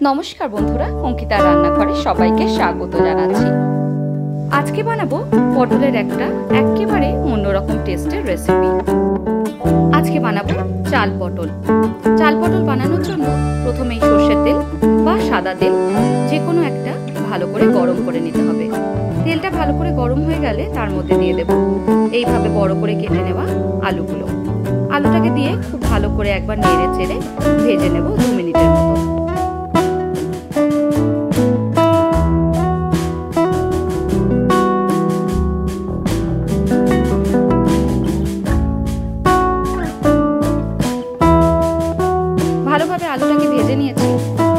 নমস্কার বন্ধুরা, অঙ্কিতার রান্নাঘরে সবাইকে স্বাগত জানাচ্ছি। আজকে বানাবো পটলের একটা একেবারে অন্যরকম টেস্টের রেসিপি। আজকে বানাবো চাল পটল। চাল পটল বানানোর জন্য প্রথমেই সর্ষের তেল বা সাদা তেল যে কোনো একটা ভালো করে গরম করে নিতে হবে। তেলটা ভালো করে গরম হয়ে গেলে তার মধ্যে দিয়ে দেব এইভাবে বড় করে কেটে নেওয়া আলুগুলো। আলুটাকে দিয়ে খুব ভালো করে একবার নেড়ে চেড়ে ভেজে নেব 2 মিনিটের মতো। ভালোভাবে আলুটাকে ভেজে নিয়েছি।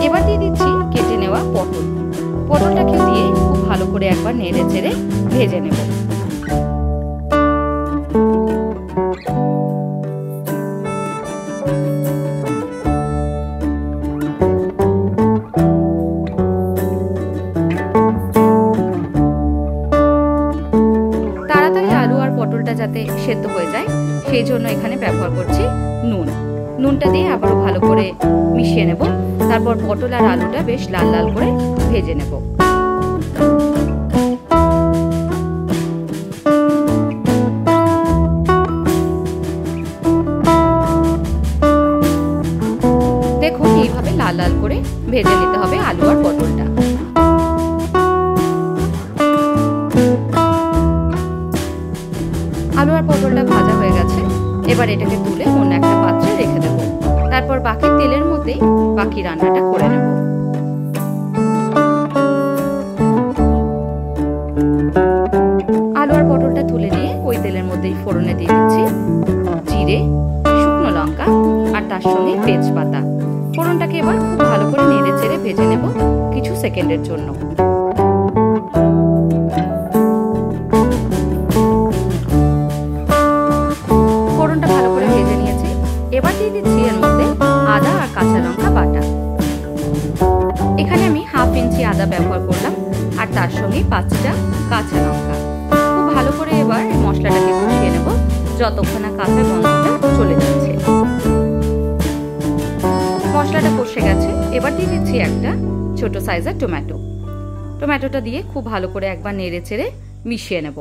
এবার দিয়ে দিচ্ছি কেটে নেওয়া পটল। পটলটাকে দিয়ে খুব ভালো করে একবার নেড়ে চেড়ে ভেজে নেব। তাড়াতাড়ি আলু আর পটলটা যাতে সেদ্ধ হয়ে যায় সেই জন্য এখানে ব্যবহার করছি নুন। নুনটা দিয়ে আবারও ভালো করে মিশিয়ে নেব। তারপর পটল আর আলুটা বেশ লাল লাল করে ভেজে নেব। দেখুন এইভাবে লাল লাল করে ভেজে নিতে হবে আলু আর পটলটা। আলু আর পটলটা ভাজা হয়ে গেছে। এবার এটাকে তুলে অন্য একটা পাত্রে রেখে দেব। তারপর বাকি তেলের মধ্যে বাকি রান্নাটা করে নেব। আলু আর পটলটা তুলে নিয়ে ওই তেলের মধ্যেই ফোড়নে দিয়ে দিচ্ছি জিরে, শুকনো লঙ্কা আর তার সঙ্গে তেজপাতা। ফোড়নটাকে এবার খুব ভালো করে নেড়ে চেড়ে ভেজে নেব কিছু সেকেন্ডের জন্য। এবার দিয়ে দিচ্ছি এর মধ্যে আদা আর কাঁচা লঙ্কা বাটা। এখানে আমি 1/2 ইঞ্চি আদা ব্যবহার করলাম আর তার সঙ্গে 5টা কাঁচা লঙ্কা। খুব ভালো করে এবার এই মশলাটাকে কষিয়ে নেব যতক্ষণ না কাঁচা গন্ধটা চলে যাচ্ছে। মশলাটা কষে গেছে। এবার দিয়ে দিচ্ছি একটা ছোট সাইজের টমেটো। টমেটোটা দিয়ে খুব ভালো করে একবার নেড়ে চেড়ে মিশিয়ে নেব।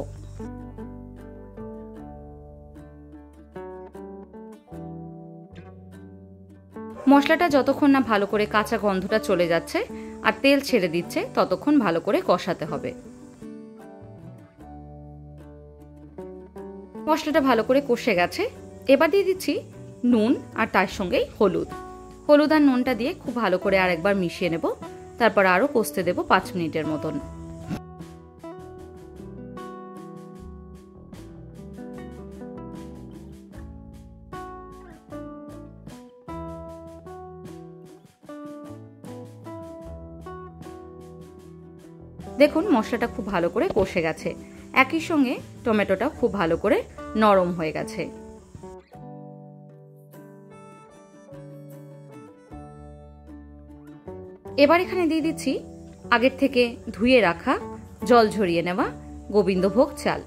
মশলাটা যতক্ষণ না ভালো করে কাঁচা গন্ধটা চলে যাচ্ছে আর তেল ছেড়ে দিচ্ছে ততক্ষণ ভালো করে কষাতে হবে। মশলাটা ভালো করে কষে গেছে। এবার দিয়ে দিচ্ছি নুন আর তার সঙ্গেই হলুদ। হলুদ আর নুনটা দিয়ে খুব ভালো করে আরেকবার মিশিয়ে নেব। তারপর আরো কষতে দেব 5 মিনিটের মতন। দেখুন মশলাটা খুব ভালো করে কষে গেছে। একই সঙ্গে টমেটোটা খুব ভালো করে নরম হয়ে গেছে। এবার এখানে দিয়ে দিচ্ছি আগের থেকে ধুয়ে রাখা জল ঝরিয়ে নেওয়া গোবিন্দভোগ চাল।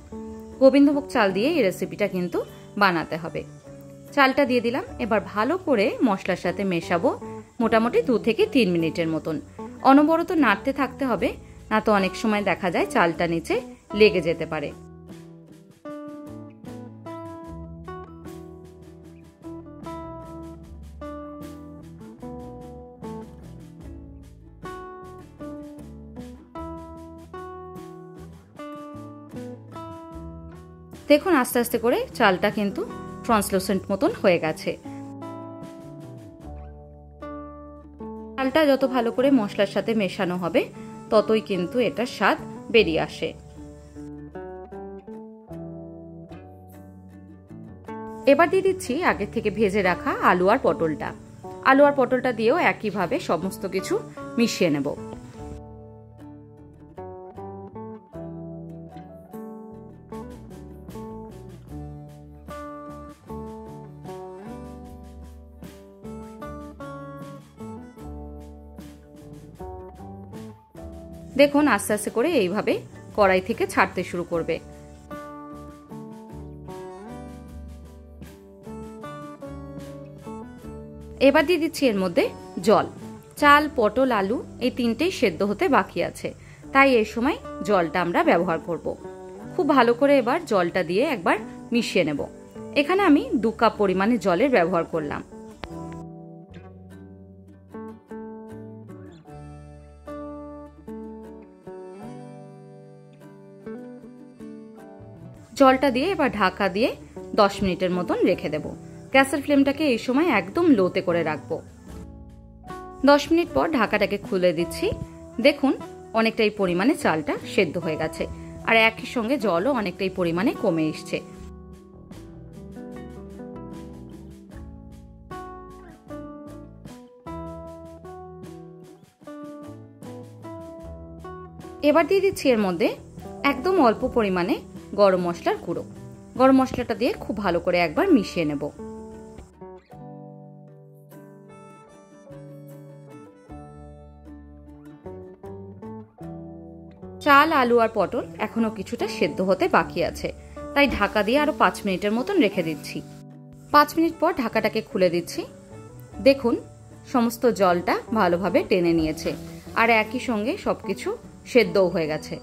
গোবিন্দভোগ চাল দিয়ে এই রেসিপিটা কিন্তু বানাতে হবে। চালটা দিয়ে দিলাম। এবার ভালো করে মশলার সাথে মেশাবো মোটামুটি 2 থেকে 3 মিনিটের মতন। অনবরত নাড়তে থাকতে হবে, না তো অনেক সময় দেখা যায় চালটা নিচে লেগে যেতে পারে। দেখুন আস্তে আস্তে করে চালটা কিন্তু ট্রান্সলুসেন্ট মতন হয়ে গেছে। চালটা যত ভালো করে মশলার সাথে মেশানো হবে ততই কিন্তু এটার স্বাদ বেরিয়ে আসে। এবার দিয়ে দিচ্ছি আগে থেকে ভেজে রাখা আলু আর পটলটা। আলু আর পটলটা দিয়েও একইভাবে সমস্ত কিছু মিশিয়ে নেব। দেখুন আস্তে আস্তে করে এইভাবে কড়াই থেকে ছাড়তে শুরু করবে। এবার দিয়ে দিচ্ছি এর মধ্যে জল। চাল, পটল, আলু এই তিনটেই সেদ্ধ হতে বাকি আছে, তাই এই সময় জলটা আমরা ব্যবহার করব। খুব ভালো করে এবার জলটা দিয়ে একবার মিশিয়ে নেব। এখানে আমি 2 কাপ পরিমাণে জলের ব্যবহার করলাম। জলটা দিয়ে এবার ঢাকা দিয়ে 10 মিনিটের মতন রেখে দেব। গ্যাসের ফ্লেমটাকে এই সময় একদম লোতে করে রাখবো। 10 মিনিট পর ঢাকাটাকে খুলে দিচ্ছি। দেখুন অনেকটাই পরিমাণে চালটা সেদ্ধ হয়ে গেছে, আর একই সঙ্গে জলও অনেকটাই পরিমাণে কমে এসছে। এবার দিয়ে দিচ্ছি এর মধ্যে একদম অল্প পরিমাণে গরম মশলার গুঁড়ো। গরম মশলাটা দিয়ে খুব ভালো করে একবার মিশিয়ে নেব। চাল, আলু আর পটল এখনো কিছুটা সেদ্ধ হতে বাকি আছে, তাই ঢাকা দিয়ে আরো 5 মিনিটের মতন রেখে দিচ্ছি। 5 মিনিট পর ঢাকাটাকে খুলে দিচ্ছি। দেখুন সমস্ত জলটা ভালোভাবে টেনে নিয়েছে, আর একই সঙ্গে সবকিছু সেদ্ধও হয়ে গেছে।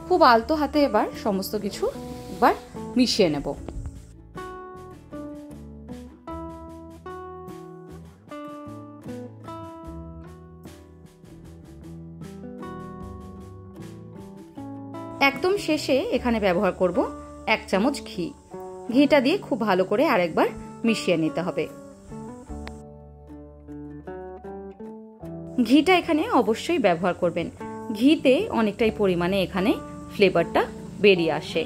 খুব আলতো হাতে এবার সমস্ত কিছু একবার মিশিয়ে নেব। একদম শেষে এখানে ব্যবহার করব 1 চামচ ঘি। ঘিটা দিয়ে খুব ভালো করে আরেকবার মিশিয়ে নিতে হবে। ঘিটা এখানে অবশ্যই ব্যবহার করবেন। ঘিতে অনেকটাই পরিমাণে এখানে ফ্লেভারটা বেরিয়ে আসে।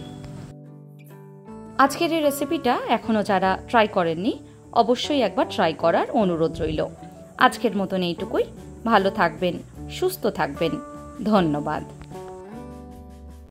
আজকের এই রেসিপিটা এখনো যারা ট্রাই করেননি অবশ্যই একবার ট্রাই করার অনুরোধ রইল। আজকের মতন এইটুকুই। ভালো থাকবেন, সুস্থ থাকবেন। ধন্যবাদ।